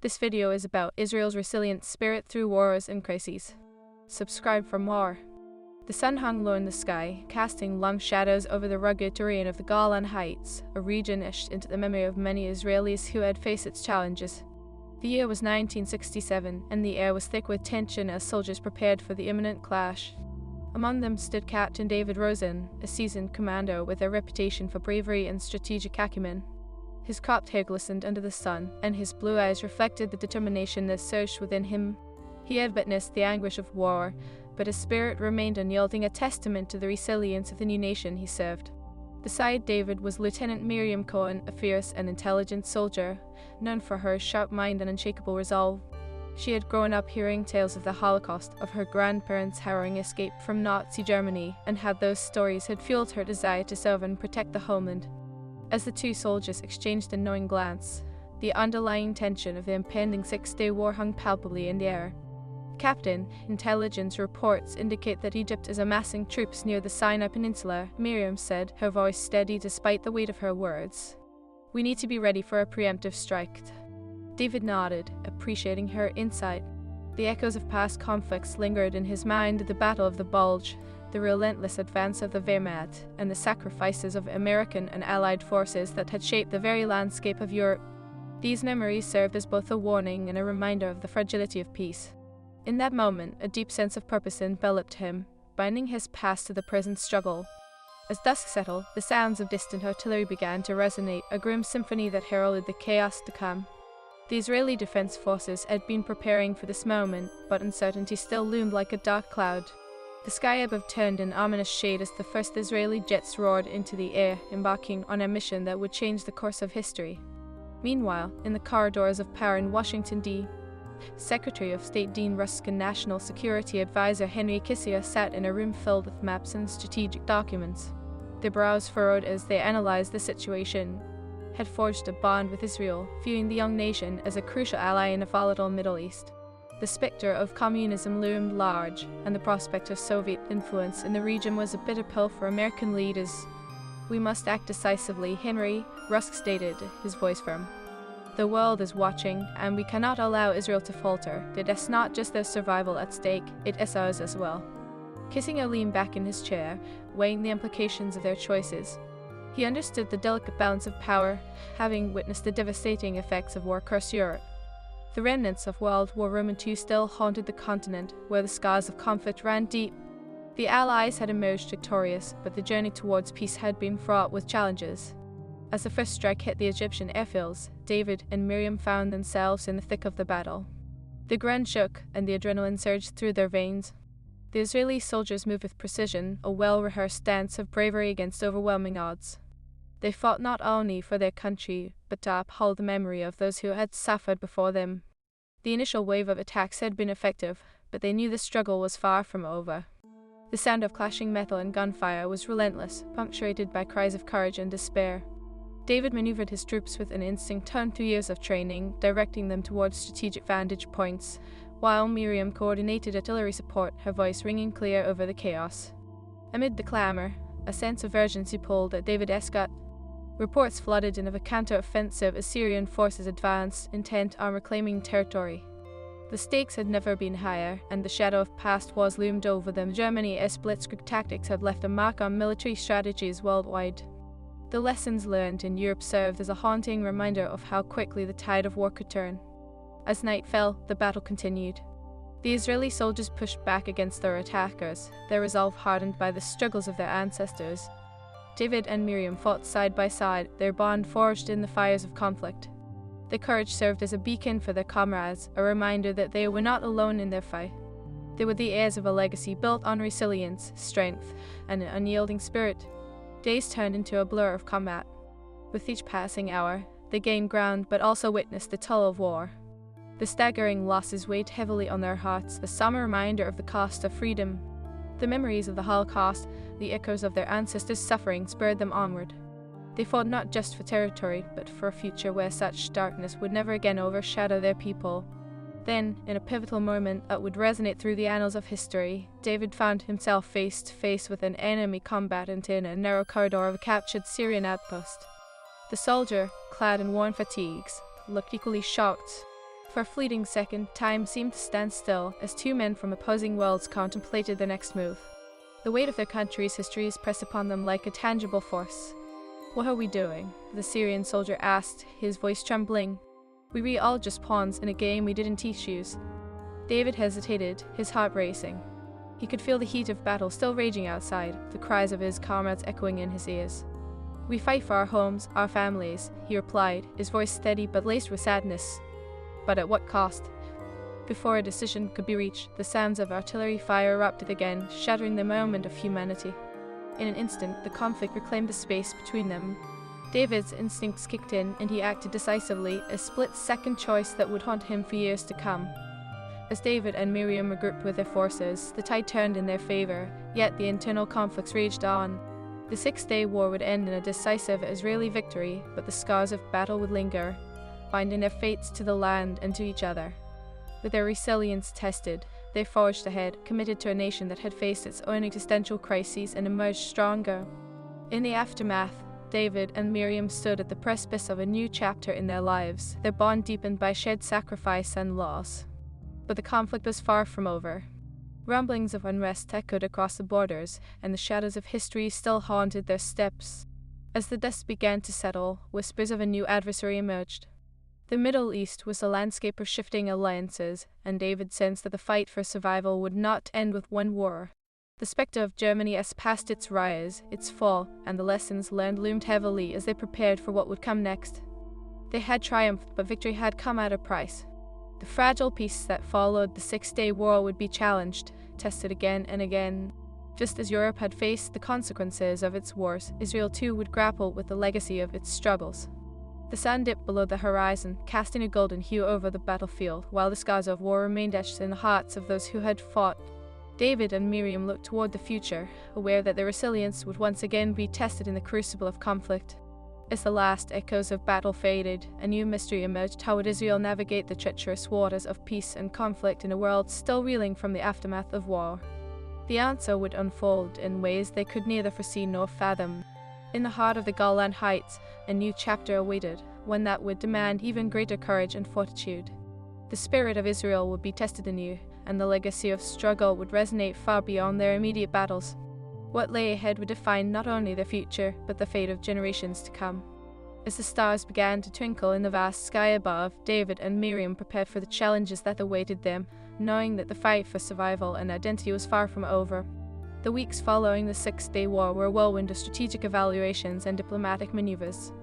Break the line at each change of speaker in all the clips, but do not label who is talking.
This video is about Israel's resilient spirit through wars and crises. Subscribe for more. The sun hung low in the sky, casting long shadows over the rugged terrain of the Golan Heights, a region etched into the memory of many Israelis who had faced its challenges. The year was 1967, and the air was thick with tension as soldiers prepared for the imminent clash. Among them stood Captain David Rosen, a seasoned commander with a reputation for bravery and strategic acumen. His cropped hair glistened under the sun, and his blue eyes reflected the determination that surged within him. He had witnessed the anguish of war, but his spirit remained unyielding, a testament to the resilience of the new nation he served. Beside David was Lieutenant Miriam Cohen, a fierce and intelligent soldier, known for her sharp mind and unshakable resolve. She had grown up hearing tales of the Holocaust, of her grandparents' harrowing escape from Nazi Germany, and had those stories had fueled her desire to serve and protect the homeland. As the two soldiers exchanged a knowing glance, the underlying tension of the impending six-day war hung palpably in the air. Captain, intelligence reports indicate that Egypt is amassing troops near the Sinai Peninsula, Miriam said, her voice steady despite the weight of her words. We need to be ready for a preemptive strike. David nodded, appreciating her insight. The echoes of past conflicts lingered in his mind: the Battle of the Bulge, the relentless advance of the Wehrmacht, and the sacrifices of American and Allied forces that had shaped the very landscape of Europe. These memories served as both a warning and a reminder of the fragility of peace. In that moment, a deep sense of purpose enveloped him, binding his past to the present struggle. As dusk settled, the sounds of distant artillery began to resonate, a grim symphony that heralded the chaos to come. The Israeli Defense Forces had been preparing for this moment, but uncertainty still loomed like a dark cloud. The sky above turned an ominous shade as the first Israeli jets roared into the air, embarking on a mission that would change the course of history. Meanwhile, in the corridors of power in Washington, D.C., Secretary of State Dean Rusk and National Security Advisor Henry Kissinger sat in a room filled with maps and strategic documents. Their brows furrowed as they analyzed the situation. Had forged a bond with Israel, viewing the young nation as a crucial ally in a volatile Middle East. The specter of communism loomed large, and the prospect of Soviet influence in the region was a bitter pill for American leaders. We must act decisively, Henry, Rusk stated, his voice firm. The world is watching, and we cannot allow Israel to falter. It is not just their survival at stake, it is ours as well. Kissinger leaned back in his chair, weighing the implications of their choices. He understood the delicate balance of power, having witnessed the devastating effects of war across Europe. The remnants of World War II still haunted the continent, where the scars of conflict ran deep. The Allies had emerged victorious, but the journey towards peace had been fraught with challenges. As the first strike hit the Egyptian airfields, David and Miriam found themselves in the thick of the battle. The ground shook, and the adrenaline surged through their veins. The Israeli soldiers moved with precision, a well-rehearsed dance of bravery against overwhelming odds. They fought not only for their country, but to uphold the memory of those who had suffered before them. The initial wave of attacks had been effective, but they knew the struggle was far from over. The sound of clashing metal and gunfire was relentless, punctuated by cries of courage and despair. David maneuvered his troops with an instinct honed through years of training, directing them towards strategic vantage points, while Miriam coordinated artillery support, her voice ringing clear over the chaos. Amid the clamor, a sense of urgency pulled at David Escott. Reports flooded in of a counter-offensive as Syrian forces advanced, intent on reclaiming territory. The stakes had never been higher, and the shadow of past wars loomed over them. Germany's blitzkrieg tactics had left a mark on military strategies worldwide. The lessons learned in Europe served as a haunting reminder of how quickly the tide of war could turn. As night fell, the battle continued. The Israeli soldiers pushed back against their attackers, their resolve hardened by the struggles of their ancestors. David and Miriam fought side by side, their bond forged in the fires of conflict. Their courage served as a beacon for their comrades, a reminder that they were not alone in their fight. They were the heirs of a legacy built on resilience, strength, and an unyielding spirit. Days turned into a blur of combat. With each passing hour, they gained ground but also witnessed the toll of war. The staggering losses weighed heavily on their hearts, a somber reminder of the cost of freedom. The memories of the Holocaust, the echoes of their ancestors' suffering spurred them onward. They fought not just for territory, but for a future where such darkness would never again overshadow their people. Then, in a pivotal moment that would resonate through the annals of history, David found himself face to face with an enemy combatant in a narrow corridor of a captured Syrian outpost. The soldier, clad in worn fatigues, looked equally shocked. For a fleeting second, time seemed to stand still as two men from opposing worlds contemplated their next move. The weight of their country's histories pressed upon them like a tangible force. "What are we doing?" the Syrian soldier asked, his voice trembling. "We all just pawns in a game we didn't teach yous." David hesitated, his heart racing. He could feel the heat of battle still raging outside, the cries of his comrades echoing in his ears. "We fight for our homes, our families," he replied, his voice steady but laced with sadness. "But at what cost?" Before a decision could be reached, the sounds of artillery fire erupted again, shattering the moment of humanity. In an instant, the conflict reclaimed the space between them. David's instincts kicked in, and he acted decisively, a split-second choice that would haunt him for years to come. As David and Miriam regrouped with their forces, the tide turned in their favor, yet the internal conflicts raged on. The Six-Day War would end in a decisive Israeli victory, but the scars of battle would linger, binding their fates to the land and to each other. With their resilience tested, they forged ahead, committed to a nation that had faced its own existential crises and emerged stronger. In the aftermath, David and Miriam stood at the precipice of a new chapter in their lives, their bond deepened by shared sacrifice and loss. But the conflict was far from over. Rumblings of unrest echoed across the borders, and the shadows of history still haunted their steps. As the dust began to settle, whispers of a new adversary emerged. The Middle East was a landscape of shifting alliances, and David sensed that the fight for survival would not end with one war. The specter of Germany has passed its rise, its fall, and the lessons learned loomed heavily as they prepared for what would come next. They had triumphed, but victory had come at a price. The fragile peace that followed the Six-Day War would be challenged, tested again and again. Just as Europe had faced the consequences of its wars, Israel too would grapple with the legacy of its struggles. The sun dipped below the horizon, casting a golden hue over the battlefield, while the scars of war remained etched in the hearts of those who had fought. David and Miriam looked toward the future, aware that their resilience would once again be tested in the crucible of conflict. As the last echoes of battle faded, a new mystery emerged: how would Israel navigate the treacherous waters of peace and conflict in a world still reeling from the aftermath of war? The answer would unfold in ways they could neither foresee nor fathom. In the heart of the Golan Heights, a new chapter awaited, one that would demand even greater courage and fortitude. The spirit of Israel would be tested anew, and the legacy of struggle would resonate far beyond their immediate battles. What lay ahead would define not only their future, but the fate of generations to come. As the stars began to twinkle in the vast sky above, David and Miriam prepared for the challenges that awaited them, knowing that the fight for survival and identity was far from over. The weeks following the Six-Day War were a whirlwind of strategic evaluations and diplomatic maneuvers.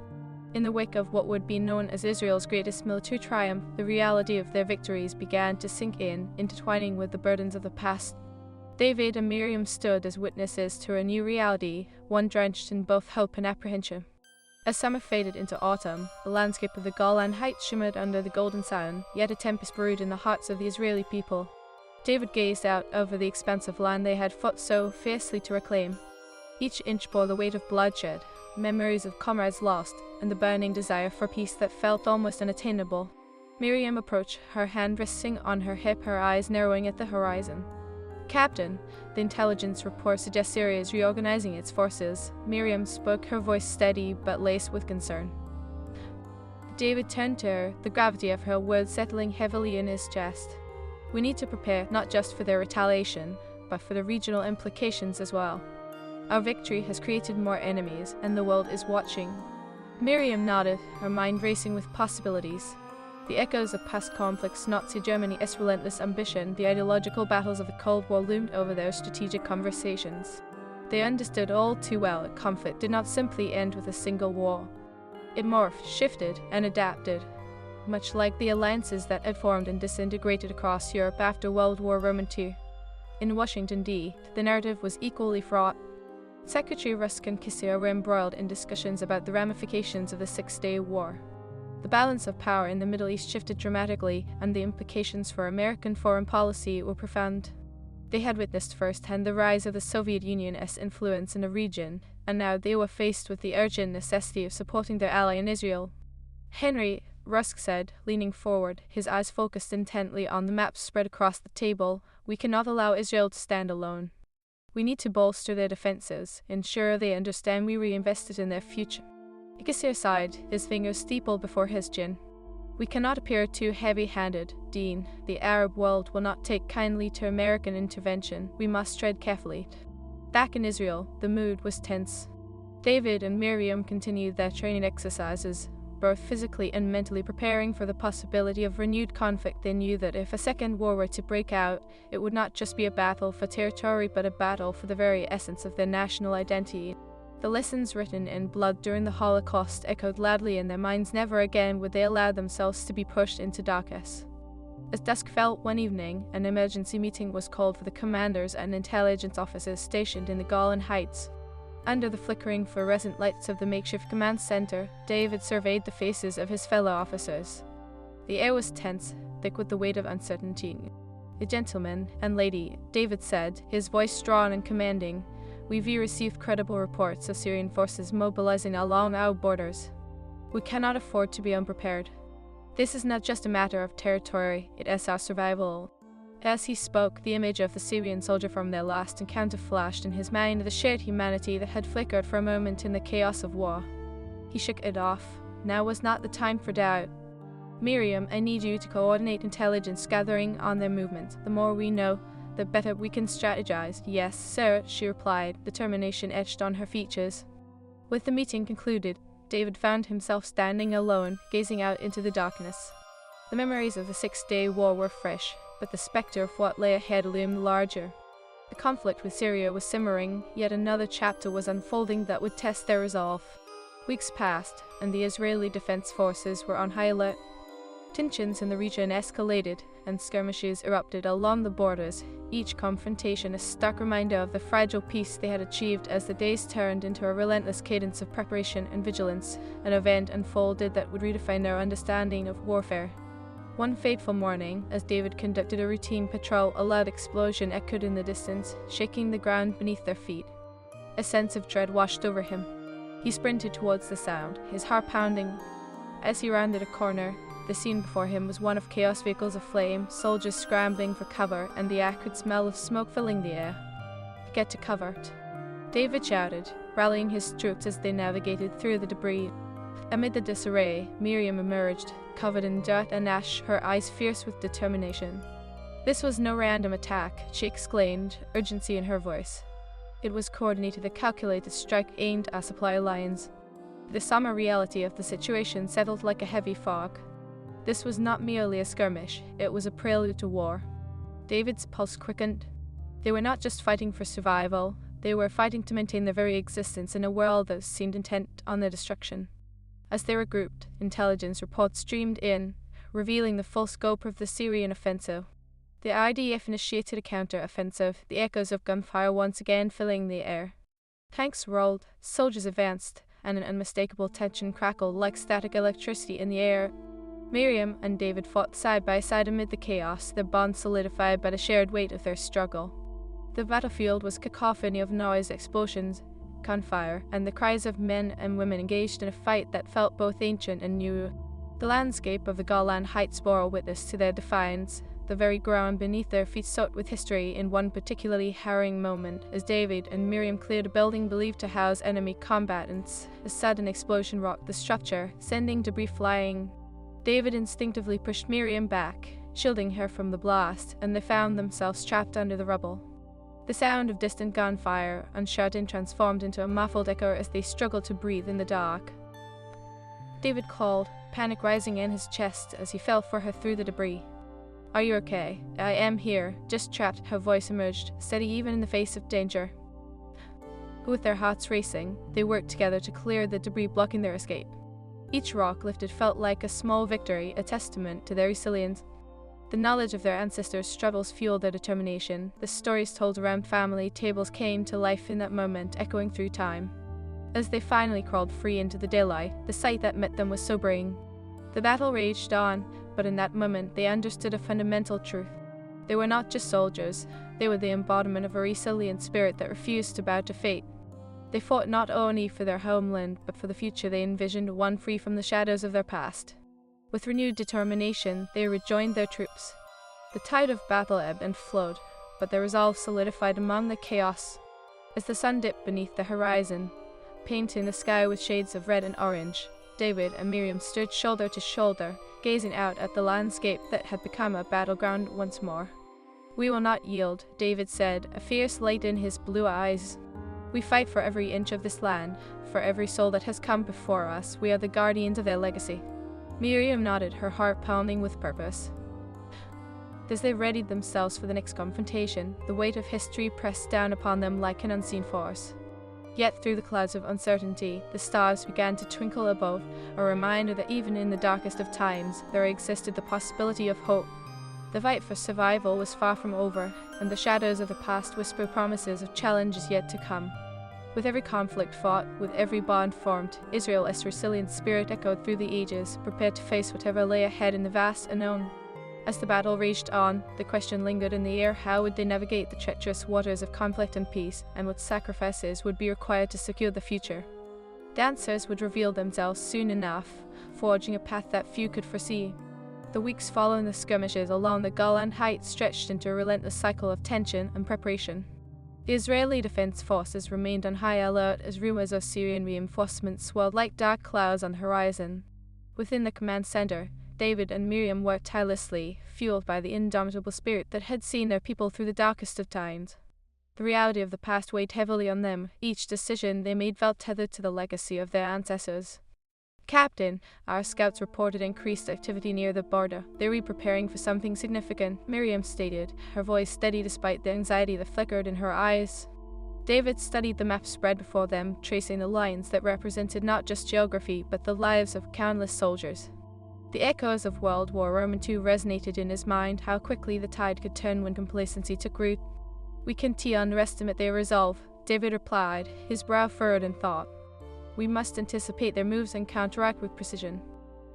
In the wake of what would be known as Israel's greatest military triumph, the reality of their victories began to sink in, intertwining with the burdens of the past. David and Miriam stood as witnesses to a new reality, one drenched in both hope and apprehension. As summer faded into autumn, the landscape of the Golan Heights shimmered under the golden sun, yet a tempest brewed in the hearts of the Israeli people. David gazed out over the expanse of land they had fought so fiercely to reclaim. Each inch bore the weight of bloodshed, memories of comrades lost, and the burning desire for peace that felt almost unattainable. Miriam approached, her hand resting on her hip, her eyes narrowing at the horizon. "Captain, the intelligence report suggests Syria is reorganizing its forces." Miriam spoke, her voice steady but laced with concern. David turned to her, the gravity of her words settling heavily in his chest. "We need to prepare not just for their retaliation, but for the regional implications as well. Our victory has created more enemies, and the world is watching." Miriam nodded, her mind racing with possibilities. The echoes of past conflicts, Nazi Germany's relentless ambition, the ideological battles of the Cold War loomed over their strategic conversations. They understood all too well that conflict did not simply end with a single war. It morphed, shifted, and adapted, much like the alliances that had formed and disintegrated across Europe after World War II. In Washington, D.C., the narrative was equally fraught. Secretary Rusk and Kissinger were embroiled in discussions about the ramifications of the Six-Day War. The balance of power in the Middle East shifted dramatically, and the implications for American foreign policy were profound. They had witnessed firsthand the rise of the Soviet Union's influence in the region, and now they were faced with the urgent necessity of supporting their ally in Israel. "Henry," Rusk said, leaning forward, his eyes focused intently on the maps spread across the table, "we cannot allow Israel to stand alone. We need to bolster their defenses, ensure they understand we reinvested in their future." Kissinger sighed, his fingers steepled before his chin. We cannot appear too heavy-handed, Dean. The Arab world will not take kindly to American intervention. We must tread carefully. Back in Israel, the mood was tense. David and Miriam continued their training exercises, both physically and mentally preparing for the possibility of renewed conflict. They knew that if a second war were to break out, it would not just be a battle for territory but a battle for the very essence of their national identity. The lessons written in blood during the Holocaust echoed loudly in their minds. Never again would they allow themselves to be pushed into darkness. As dusk fell one evening, an emergency meeting was called for the commanders and intelligence officers stationed in the Golan Heights. Under the flickering fluorescent lights of the makeshift command center, David surveyed the faces of his fellow officers. The air was tense, thick with the weight of uncertainty. "A gentleman and lady," David said, his voice strong and commanding, "we've received credible reports of Syrian forces mobilizing along our borders. We cannot afford to be unprepared. This is not just a matter of territory, it is our survival." As he spoke, the image of the Syrian soldier from their last encounter flashed in his mind, the shared humanity that had flickered for a moment in the chaos of war. He shook it off. Now was not the time for doubt. "Miriam, I need you to coordinate intelligence gathering on their movements. The more we know, the better we can strategize." "Yes, sir," she replied, determination etched on her features. With the meeting concluded, David found himself standing alone, gazing out into the darkness. The memories of the 6-day war were fresh, but the specter of what lay ahead loomed larger. The conflict with Syria was simmering, yet another chapter was unfolding that would test their resolve. Weeks passed, and the Israeli Defense Forces were on high alert. Tensions in the region escalated, and skirmishes erupted along the borders, each confrontation a stark reminder of the fragile peace they had achieved. As the days turned into a relentless cadence of preparation and vigilance, an event unfolded that would redefine their understanding of warfare. One fateful morning, as David conducted a routine patrol, a loud explosion echoed in the distance, shaking the ground beneath their feet. A sense of dread washed over him. He sprinted towards the sound, his heart pounding. As he rounded a corner, the scene before him was one of chaos, vehicles aflame, soldiers scrambling for cover, and the acrid smell of smoke filling the air. "Get to cover," David shouted, rallying his troops as they navigated through the debris. Amid the disarray, Miriam emerged, covered in dirt and ash, her eyes fierce with determination. This was no random attack, she exclaimed, urgency in her voice. It was coordinated, a calculated strike aimed at supply lines. The somber reality of the situation settled like a heavy fog. This was not merely a skirmish, it was a prelude to war. David's pulse quickened. They were not just fighting for survival, they were fighting to maintain their very existence in a world that seemed intent on their destruction. As they regrouped, intelligence reports streamed in, revealing the full scope of the Syrian offensive. The IDF initiated a counter-offensive, the echoes of gunfire once again filling the air. Tanks rolled, soldiers advanced, and an unmistakable tension crackled like static electricity in the air. Miriam and David fought side by side amid the chaos, their bond solidified by the shared weight of their struggle. The battlefield was a cacophony of noise, explosions, gunfire, and the cries of men and women engaged in a fight that felt both ancient and new. The landscape of the Golan Heights bore witness to their defiance, the very ground beneath their feet soaked with history. In one particularly harrowing moment, as David and Miriam cleared a building believed to house enemy combatants, a sudden explosion rocked the structure, sending debris flying. David instinctively pushed Miriam back, shielding her from the blast, and they found themselves trapped under the rubble. The sound of distant gunfire, unshouted, transformed into a muffled echo as they struggled to breathe in the dark. David called, panic rising in his chest as he fell for her through the debris. "Are you okay?" "I am here, just trapped," her voice emerged, steady even in the face of danger. With their hearts racing, they worked together to clear the debris blocking their escape. Each rock lifted felt like a small victory, a testament to their resilience. The knowledge of their ancestors' struggles fueled their determination. The stories told around family tables came to life in that moment, echoing through time. As they finally crawled free into the daylight, the sight that met them was sobering. The battle raged on, but in that moment they understood a fundamental truth. They were not just soldiers, they were the embodiment of a resilient spirit that refused to bow to fate. They fought not only for their homeland, but for the future they envisioned, one free from the shadows of their past. With renewed determination, they rejoined their troops. The tide of battle ebbed and flowed, but their resolve solidified among the chaos. As the sun dipped beneath the horizon, painting the sky with shades of red and orange, David and Miriam stood shoulder to shoulder, gazing out at the landscape that had become a battleground once more. "We will not yield," David said, a fierce light in his blue eyes. "We fight for every inch of this land, for every soul that has come before us. We are the guardians of their legacy." Miriam nodded, her heart pounding with purpose. As they readied themselves for the next confrontation, the weight of history pressed down upon them like an unseen force. Yet through the clouds of uncertainty, the stars began to twinkle above, a reminder that even in the darkest of times, there existed the possibility of hope. The fight for survival was far from over, and the shadows of the past whispered promises of challenges yet to come. With every conflict fought, with every bond formed, Israel's resilient spirit echoed through the ages, prepared to face whatever lay ahead in the vast unknown. As the battle raged on, the question lingered in the air: how would they navigate the treacherous waters of conflict and peace, and what sacrifices would be required to secure the future? The answers would reveal themselves soon enough, forging a path that few could foresee. The weeks following the skirmishes along the Golan Heights stretched into a relentless cycle of tension and preparation. The Israeli defense forces remained on high alert as rumors of Syrian reinforcements swirled like dark clouds on the horizon. Within the command center, David and Miriam worked tirelessly, fueled by the indomitable spirit that had seen their people through the darkest of times. The reality of the past weighed heavily on them. Each decision they made felt tethered to the legacy of their ancestors. "Captain, our scouts reported increased activity near the border. They were preparing for something significant," Miriam stated, her voice steady despite the anxiety that flickered in her eyes. David studied the map spread before them, tracing the lines that represented not just geography, but the lives of countless soldiers. The echoes of World War I II resonated in his mind, how quickly the tide could turn when complacency took root. "We can't underestimate their resolve," David replied, his brow furrowed in thought. "We must anticipate their moves and counteract with precision.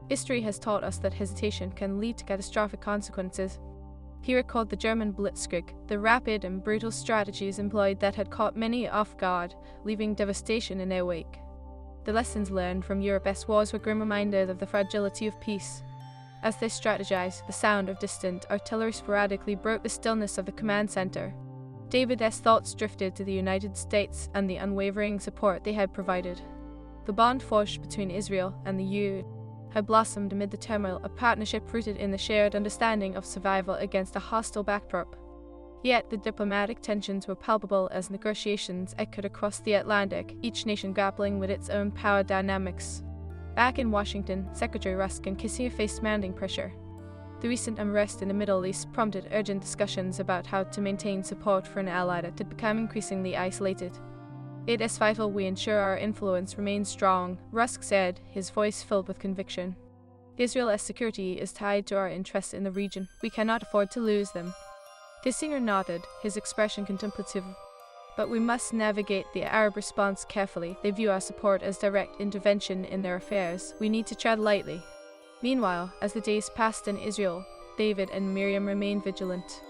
History has taught us that hesitation can lead to catastrophic consequences." He recalled the German Blitzkrieg, the rapid and brutal strategies employed that had caught many off guard, leaving devastation in their wake. The lessons learned from Europe's wars were grim reminders of the fragility of peace. As they strategized, the sound of distant artillery sporadically broke the stillness of the command center. David's thoughts drifted to the United States and the unwavering support they had provided. The bond forged between Israel and the U.S. had blossomed amid the turmoil, a partnership rooted in the shared understanding of survival against a hostile backdrop. Yet the diplomatic tensions were palpable as negotiations echoed across the Atlantic, each nation grappling with its own power dynamics. Back in Washington, Secretary Rusk and Kissinger faced mounting pressure. The recent unrest in the Middle East prompted urgent discussions about how to maintain support for an ally that had become increasingly isolated. "It is vital we ensure our influence remains strong," Rusk said, his voice filled with conviction. "Israel's security is tied to our interests in the region. We cannot afford to lose them." Kissinger nodded, his expression contemplative. "But we must navigate the Arab response carefully. They view our support as direct intervention in their affairs. We need to tread lightly." Meanwhile, as the days passed in Israel, David and Miriam remained vigilant.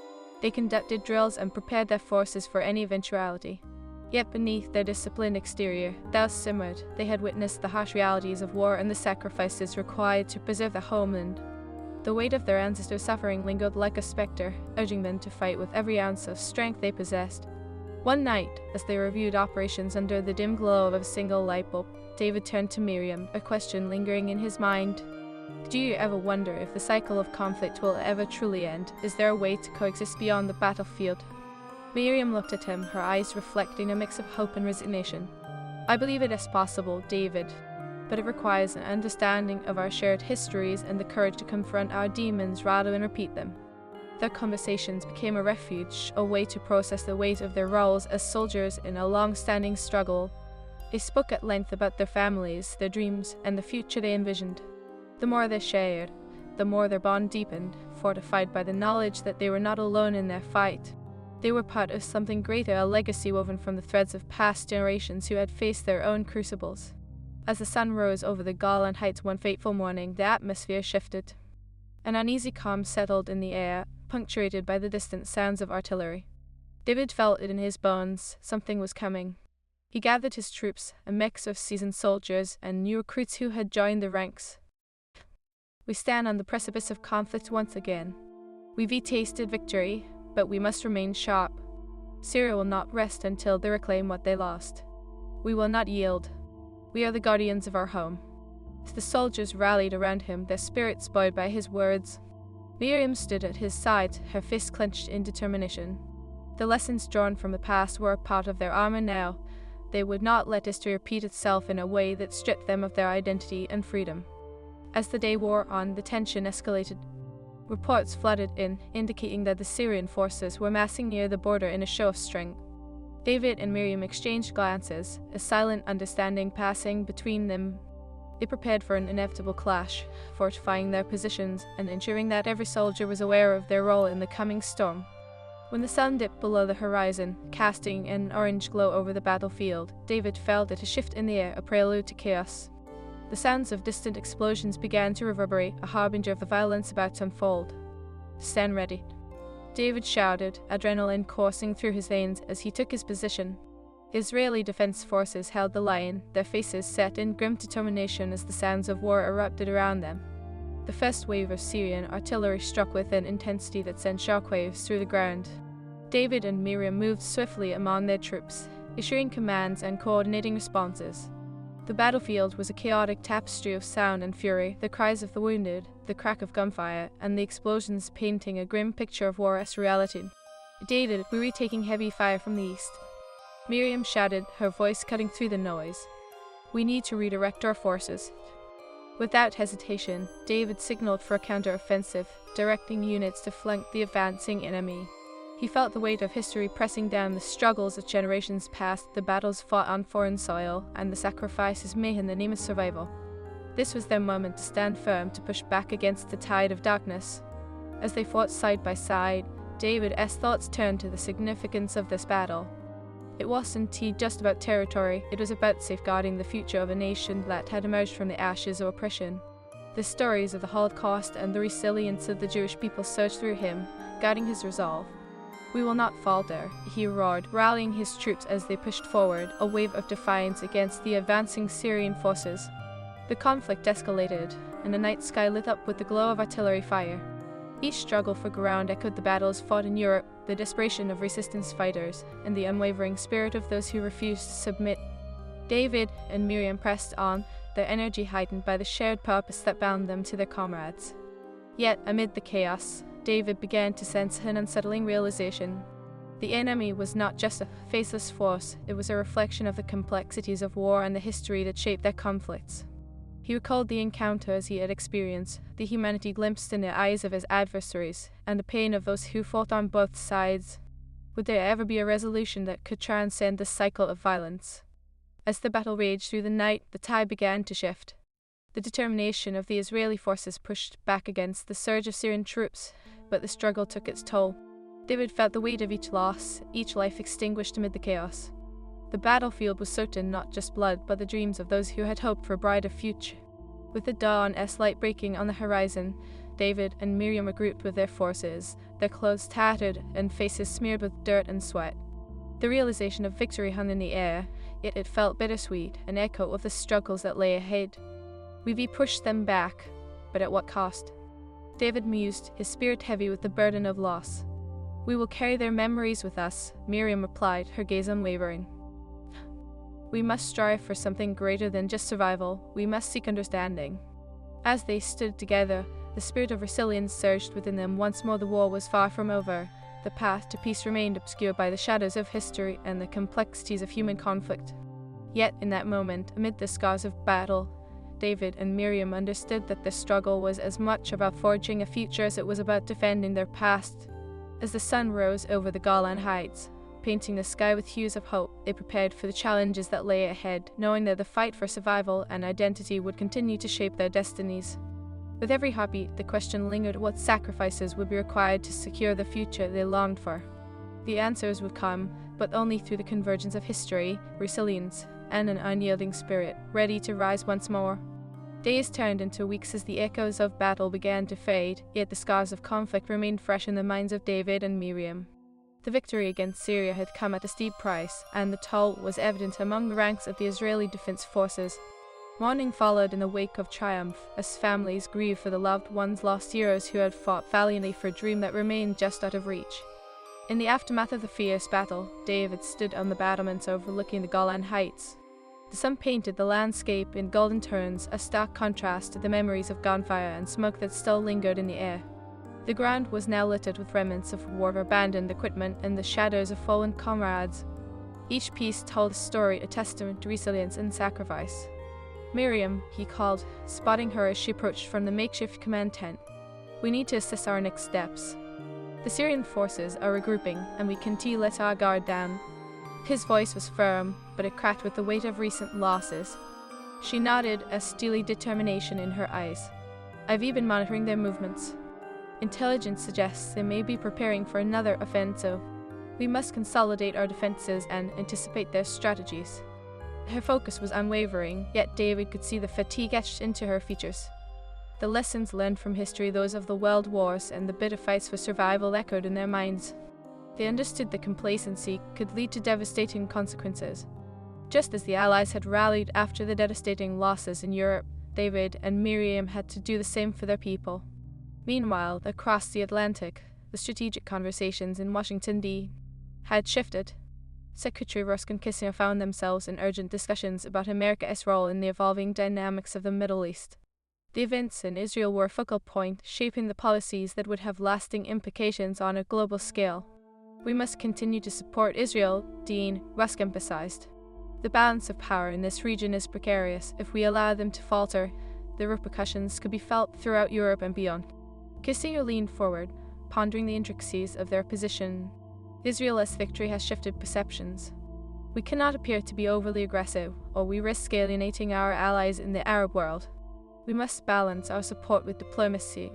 They conducted drills and prepared their forces for any eventuality. Yet beneath their disciplined exterior, doubts simmered. They had witnessed the harsh realities of war and the sacrifices required to preserve their homeland. The weight of their ancestors' suffering lingered like a specter, urging them to fight with every ounce of strength they possessed. One night, as they reviewed operations under the dim glow of a single light bulb, David turned to Miriam, a question lingering in his mind. "Do you ever wonder if the cycle of conflict will ever truly end? Is there a way to coexist beyond the battlefield?" Miriam looked at him, her eyes reflecting a mix of hope and resignation. "I believe it is possible, David. But it requires an understanding of our shared histories and the courage to confront our demons rather than repeat them." Their conversations became a refuge, a way to process the weight of their roles as soldiers in a long-standing struggle. They spoke at length about their families, their dreams, and the future they envisioned. The more they shared, the more their bond deepened, fortified by the knowledge that they were not alone in their fight. They were part of something greater, a legacy woven from the threads of past generations who had faced their own crucibles. As the sun rose over the Golan Heights one fateful morning, the atmosphere shifted. An uneasy calm settled in the air, punctuated by the distant sounds of artillery. David felt it in his bones. Something was coming. He gathered his troops, a mix of seasoned soldiers and new recruits who had joined the ranks. "We stand on the precipice of conflict once again. We've tasted victory, but we must remain sharp. Syria will not rest until they reclaim what they lost. We will not yield. We are the guardians of our home." The soldiers rallied around him, their spirits buoyed by his words. Miriam stood at his side, her fists clenched in determination. The lessons drawn from the past were a part of their armor now. They would not let history repeat itself in a way that stripped them of their identity and freedom. As the day wore on, the tension escalated. Reports flooded in, indicating that the Syrian forces were massing near the border in a show of strength. David and Miriam exchanged glances, a silent understanding passing between them. They prepared for an inevitable clash, fortifying their positions and ensuring that every soldier was aware of their role in the coming storm. When the sun dipped below the horizon, casting an orange glow over the battlefield, David felt it a shift in the air, a prelude to chaos. The sounds of distant explosions began to reverberate, a harbinger of the violence about to unfold. "Stand ready," David shouted, adrenaline coursing through his veins as he took his position. Israeli defense forces held the line, their faces set in grim determination as the sounds of war erupted around them. The first wave of Syrian artillery struck with an intensity that sent shockwaves through the ground. David and Miriam moved swiftly among their troops, issuing commands and coordinating responses. The battlefield was a chaotic tapestry of sound and fury, the cries of the wounded, the crack of gunfire, and the explosions painting a grim picture of war as reality. "David, we were taking heavy fire from the east," Miriam shouted, her voice cutting through the noise. "We need to redirect our forces." Without hesitation, David signaled for a counter-offensive, directing units to flank the advancing enemy. He felt the weight of history pressing down, the struggles of generations past, the battles fought on foreign soil, and the sacrifices made in the name of survival. This was their moment to stand firm, to push back against the tide of darkness. As they fought side by side, David's thoughts turned to the significance of this battle. It wasn't just about territory, it was about safeguarding the future of a nation that had emerged from the ashes of oppression. The stories of the Holocaust and the resilience of the Jewish people surged through him, guiding his resolve. "We will not falter," he roared, rallying his troops as they pushed forward, a wave of defiance against the advancing Syrian forces. The conflict escalated, and the night sky lit up with the glow of artillery fire. Each struggle for ground echoed the battles fought in Europe, the desperation of resistance fighters, and the unwavering spirit of those who refused to submit. David and Miriam pressed on, their energy heightened by the shared purpose that bound them to their comrades. Yet, amid the chaos, David began to sense an unsettling realization. The enemy was not just a faceless force, it was a reflection of the complexities of war and the history that shaped their conflicts. He recalled the encounters he had experienced, the humanity glimpsed in the eyes of his adversaries, and the pain of those who fought on both sides. Would there ever be a resolution that could transcend this cycle of violence? As the battle raged through the night, the tide began to shift. The determination of the Israeli forces pushed back against the surge of Syrian troops, but the struggle took its toll. David felt the weight of each loss, each life extinguished amid the chaos. The battlefield was certain not just blood, but the dreams of those who had hoped for a brighter future. With the dawn's light breaking on the horizon, David and Miriam regrouped with their forces, their clothes tattered and faces smeared with dirt and sweat. The realization of victory hung in the air, yet it felt bittersweet, an echo of the struggles that lay ahead. "We pushed them back, but at what cost?" David mused, his spirit heavy with the burden of loss. "We will carry their memories with us," Miriam replied, her gaze unwavering. "We must strive for something greater than just survival. We must seek understanding." As they stood together, the spirit of resilience surged within them. Once more the war was far from over. The path to peace remained obscured by the shadows of history and the complexities of human conflict. Yet in that moment, amid the scars of battle, David and Miriam understood that the struggle was as much about forging a future as it was about defending their past. As the sun rose over the Golan Heights, painting the sky with hues of hope, they prepared for the challenges that lay ahead, knowing that the fight for survival and identity would continue to shape their destinies. With every heartbeat, the question lingered: what sacrifices would be required to secure the future they longed for? The answers would come, but only through the convergence of history, resilience, and an unyielding spirit, ready to rise once more. Days turned into weeks as the echoes of battle began to fade, yet the scars of conflict remained fresh in the minds of David and Miriam. The victory against Syria had come at a steep price, and the toll was evident among the ranks of the Israeli defense forces. Mourning followed in the wake of triumph, as families grieved for the loved ones, lost heroes who had fought valiantly for a dream that remained just out of reach. In the aftermath of the fierce battle, David stood on the battlements overlooking the Golan Heights. The sun painted the landscape in golden tones, a stark contrast to the memories of gunfire and smoke that still lingered in the air. The ground was now littered with remnants of war, abandoned equipment, and the shadows of fallen comrades. Each piece told a story, a testament to resilience and sacrifice. "Miriam," he called, spotting her as she approached from the makeshift command tent. "We need to assess our next steps. The Syrian forces are regrouping, and we can't let our guard down." His voice was firm, but it cracked with the weight of recent losses. She nodded, a steely determination in her eyes. "I've been monitoring their movements. Intelligence suggests they may be preparing for another offensive. We must consolidate our defenses and anticipate their strategies." Her focus was unwavering, yet David could see the fatigue etched into her features. The lessons learned from history, those of the world wars and the bitter fights for survival, echoed in their minds. They understood that complacency could lead to devastating consequences. Just as the Allies had rallied after the devastating losses in Europe, David and Miriam had to do the same for their people. Meanwhile, across the Atlantic, the strategic conversations in Washington, D.C. had shifted. Secretary Rusk and Kissinger found themselves in urgent discussions about America's role in the evolving dynamics of the Middle East. The events in Israel were a focal point, shaping the policies that would have lasting implications on a global scale. "We must continue to support Israel," Dean Rusk emphasized. "The balance of power in this region is precarious. If we allow them to falter, the repercussions could be felt throughout Europe and beyond." Kissinger leaned forward, pondering the intricacies of their position. "Israel's victory has shifted perceptions. We cannot appear to be overly aggressive, or we risk alienating our allies in the Arab world. We must balance our support with diplomacy."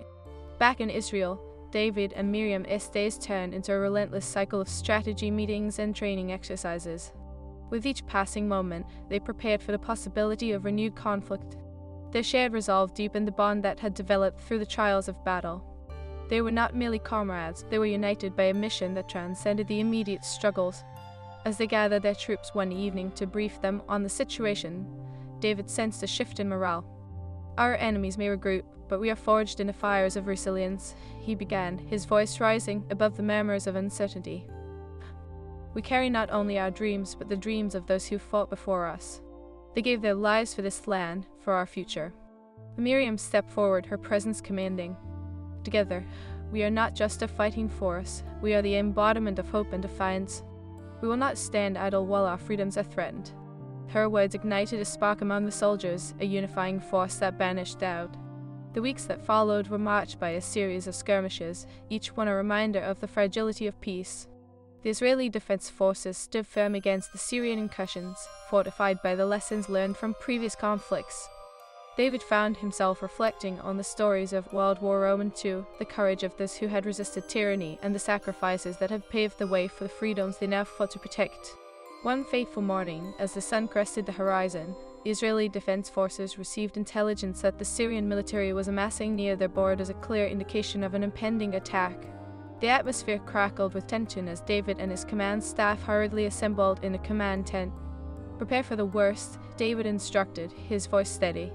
Back in Israel, David and Miriam's days turned into a relentless cycle of strategy meetings and training exercises. With each passing moment, they prepared for the possibility of renewed conflict. Their shared resolve deepened the bond that had developed through the trials of battle. They were not merely comrades, they were united by a mission that transcended the immediate struggles. As they gathered their troops one evening to brief them on the situation, David sensed a shift in morale. "Our enemies may regroup, but we are forged in the fires of resilience," he began, his voice rising above the murmurs of uncertainty. "We carry not only our dreams, but the dreams of those who fought before us. They gave their lives for this land, for our future." Miriam stepped forward, her presence commanding. "Together, we are not just a fighting force, we are the embodiment of hope and defiance. We will not stand idle while our freedoms are threatened." Her words ignited a spark among the soldiers, a unifying force that banished doubt. The weeks that followed were marked by a series of skirmishes, each one a reminder of the fragility of peace. The Israeli defense forces stood firm against the Syrian incursions, fortified by the lessons learned from previous conflicts. David found himself reflecting on the stories of World War II, the courage of those who had resisted tyranny, and the sacrifices that had paved the way for the freedoms they now fought to protect. One fateful morning, as the sun crested the horizon, the Israeli defense forces received intelligence that the Syrian military was amassing near their borders, a clear indication of an impending attack. The atmosphere crackled with tension as David and his command staff hurriedly assembled in a command tent. "Prepare for the worst," David instructed, his voice steady.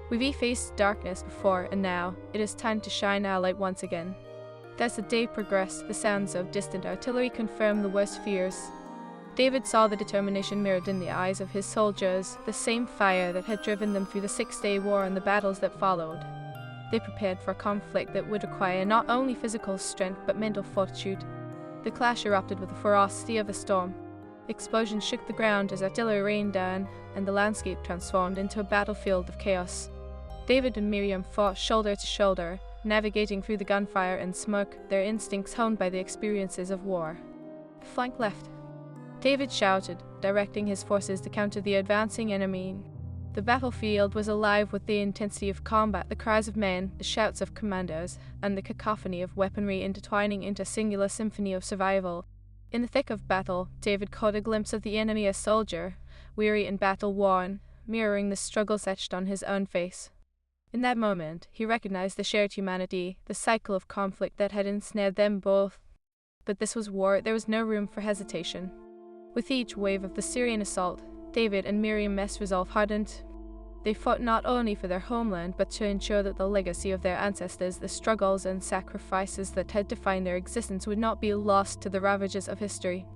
"We've faced darkness before, and now it is time to shine our light once again." As the day progressed, the sounds of distant artillery confirmed the worst fears. David saw the determination mirrored in the eyes of his soldiers, the same fire that had driven them through the Six-Day War and the battles that followed. They prepared for a conflict that would require not only physical strength but mental fortitude. The clash erupted with the ferocity of a storm. Explosions shook the ground as artillery rained down, and the landscape transformed into a battlefield of chaos. David and Miriam fought shoulder to shoulder, navigating through the gunfire and smoke, their instincts honed by the experiences of war. "Flank left," David shouted, directing his forces to counter the advancing enemy. The battlefield was alive with the intensity of combat, the cries of men, the shouts of commandos, and the cacophony of weaponry intertwining into a singular symphony of survival. In the thick of battle, David caught a glimpse of the enemy, a soldier, weary and battle-worn, mirroring the struggles etched on his own face. In that moment, he recognized the shared humanity, the cycle of conflict that had ensnared them both. But this was war, there was no room for hesitation. With each wave of the Syrian assault, David and Miriam's resolve hardened. They fought not only for their homeland, but to ensure that the legacy of their ancestors, the struggles and sacrifices that had defined their existence, would not be lost to the ravages of history.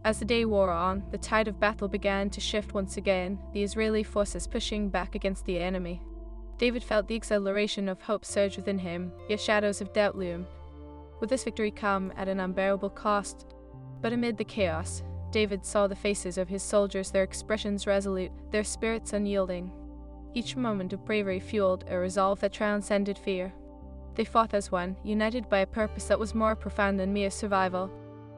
As the day wore on, the tide of battle began to shift once again, the Israeli forces pushing back against the enemy. David felt the exhilaration of hope surge within him, yet shadows of doubt loomed. Would this victory come at an unbearable cost? But amid the chaos, David saw the faces of his soldiers, their expressions resolute, their spirits unyielding. Each moment of bravery fueled a resolve that transcended fear. They fought as one, united by a purpose that was more profound than mere survival.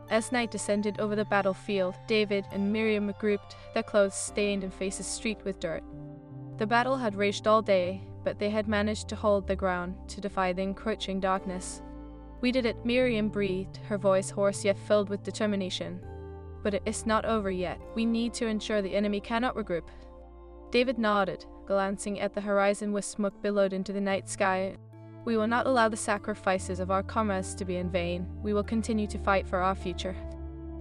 As night descended over the battlefield, David and Miriam regrouped, their clothes stained and faces streaked with dirt. The battle had raged all day, but they had managed to hold their ground, to defy the encroaching darkness. "We did it," Miriam breathed, her voice hoarse yet filled with determination. "But it is not over yet. We need to ensure the enemy cannot regroup." David nodded, glancing at the horizon with smoke billowed into the night sky. "We will not allow the sacrifices of our comrades to be in vain. We will continue to fight for our future."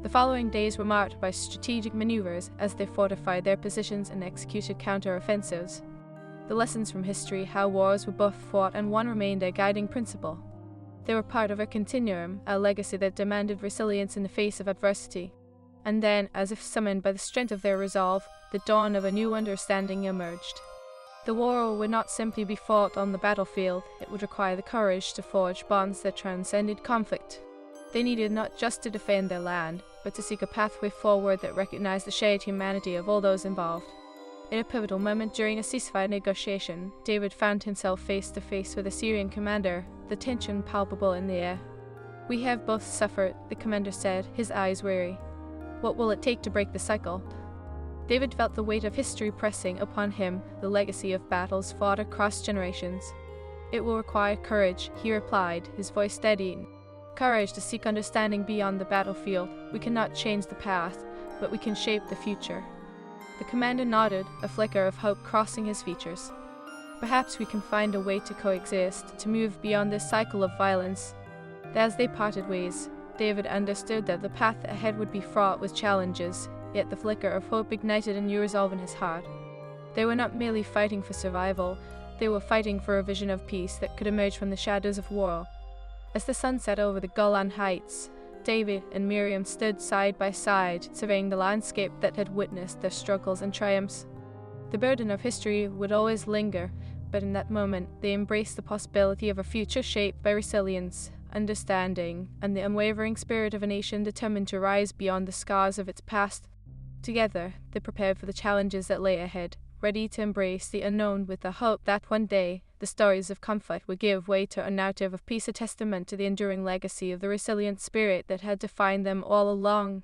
The following days were marked by strategic maneuvers as they fortified their positions and executed counter-offensives. The lessons from history, how wars were both fought and one remained a guiding principle. They were part of a continuum, a legacy that demanded resilience in the face of adversity. And then, as if summoned by the strength of their resolve, the dawn of a new understanding emerged. The war would not simply be fought on the battlefield, it would require the courage to forge bonds that transcended conflict. They needed not just to defend their land, but to seek a pathway forward that recognized the shared humanity of all those involved. In a pivotal moment during a ceasefire negotiation, David found himself face to face with a Syrian commander, the tension palpable in the air. "We have both suffered," the commander said, his eyes weary. "What will it take to break the cycle?" David felt the weight of history pressing upon him, the legacy of battles fought across generations. "It will require courage," he replied, his voice steady. "Courage to seek understanding beyond the battlefield. We cannot change the past, but we can shape the future." The commander nodded, a flicker of hope crossing his features. "Perhaps we can find a way to coexist, to move beyond this cycle of violence." As they parted ways, David understood that the path ahead would be fraught with challenges, yet the flicker of hope ignited a new resolve in his heart. They were not merely fighting for survival, they were fighting for a vision of peace that could emerge from the shadows of war. As the sun set over the Golan Heights, David and Miriam stood side by side, surveying the landscape that had witnessed their struggles and triumphs. The burden of history would always linger, but in that moment they embraced the possibility of a future shaped by resilience, understanding, and the unwavering spirit of a nation determined to rise beyond the scars of its past. Together, they prepared for the challenges that lay ahead, ready to embrace the unknown with the hope that one day the stories of conflict would give way to a narrative of peace, a testament to the enduring legacy of the resilient spirit that had defined them all along.